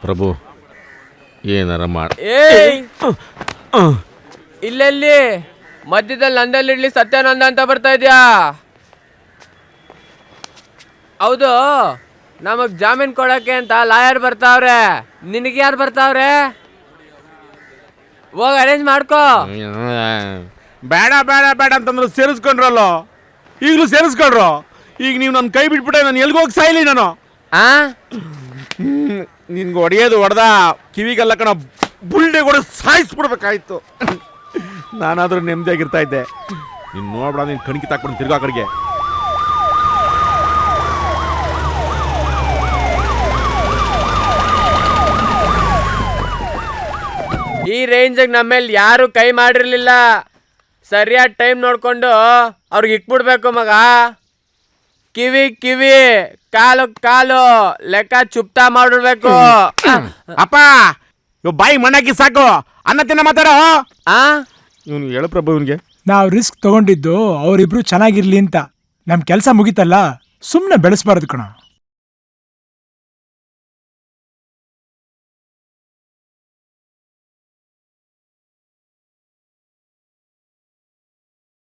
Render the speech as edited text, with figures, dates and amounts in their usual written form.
ಪ್ರಭು ಏನಾರ ಮಾಡ. ಇಲ್ಲೆಲ್ಲಿ ಮಧ್ಯದಲ್ಲಿ ನಂದಲ್ಲಿಡ್ಲಿ ಸತ್ಯಾನಂದ ಅಂತ ಬರ್ತಾ ಇದ್ಯಾ? ಹೌದು, ನಮಗ್ ಜಾಮೀನ್ ಕೊಡಕ್ಕೆ ಅಂತ ಲಾಯರ್ ಬರ್ತಾವ್ರೆ. ನಿನಗೆ ಯಾರು ಬರ್ತಾವ್ರೆ? ಹೋಗಿ ಅರೇಂಜ್ ಮಾಡ್ಕೋ. ಬೇಡ ಬೇಡ ಬೇಡ ಅಂತಂದ್ರೆ ಸೇರಿಸ್ಕೊಂಡ್ರಲ್ಲ, ಈಗಲೂ ಸೇರಿಸ್ಕೊಂಡ್ರು. ಈಗ ನೀವು ನನ್ನ ಕೈ ಬಿಟ್ಬಿಟ್ಟೆ, ನಾನು ಎಲ್ಗೋಗಿ ಸಾಯ್ಲಿ ನಾನು. ನಿನ್ಗೆ ಹೊಡೆಯೋದು ಹೊಡೆದ ಕಿವಿಗೆಲ್ಲ ಕಣ ಬುಲ್ಡೆ ಕೂಡ ಸಾಯಿಸ್ಬಿಡ್ಬೇಕಾಯ್ತು. ನಾನಾದ್ರೂ ನೆಮ್ಮದಿಯಾಗಿರ್ತಾ ಇದ್ದೆ. ನೀನು ನೋಡ್ಬೇಡ, ನೀನು ಕಣ್ಕಿ ತಾಕ್ಬಿಟ್ಟು ತಿರ್ಗಾ ಕಡೆಗೆ. ಈ ರೇಂಜಿಗೆ ನಮ್ಮೇಲೆ ಯಾರು ಕೈ ಮಾಡಿರ್ಲಿಲ್ಲ. ಸರಿಯಾದ ಟೈಮ್ ನೋಡ್ಕೊಂಡು ಅವ್ರಿಗೆ ಇಟ್ಬಿಡ್ಬೇಕು ಮಗ. ಕಿವಿ ಕಿವಿ, ಕಾಲು ಕಾಲು ಲೆಕ್ಕ ಚುಪ್ತಾ ಮಾಡಿಡ್ಬೇಕು. ಅಪ್ಪ ಬಾಯಿ ಮಣ್ಣಾಕಿ ಸಾಕು, ಅನ್ನ ತಿನ್ನ ಮಾತಾಡೋ. ಇವನು ಹೇಳು ಪ್ರಭು, ಇವನಿಗೆ ನಾವು ರಿಸ್ಕ್ ತಗೊಂಡಿದ್ದು ಅವರಿಬ್ರು ಚೆನ್ನಾಗಿರ್ಲಿ ಅಂತ. ನಮ್ ಕೆಲಸ ಮುಗಿತಲ್ಲ, ಸುಮ್ಮನೆ ಬೆಳೆಸಬಾರ್ದು ಕಣ.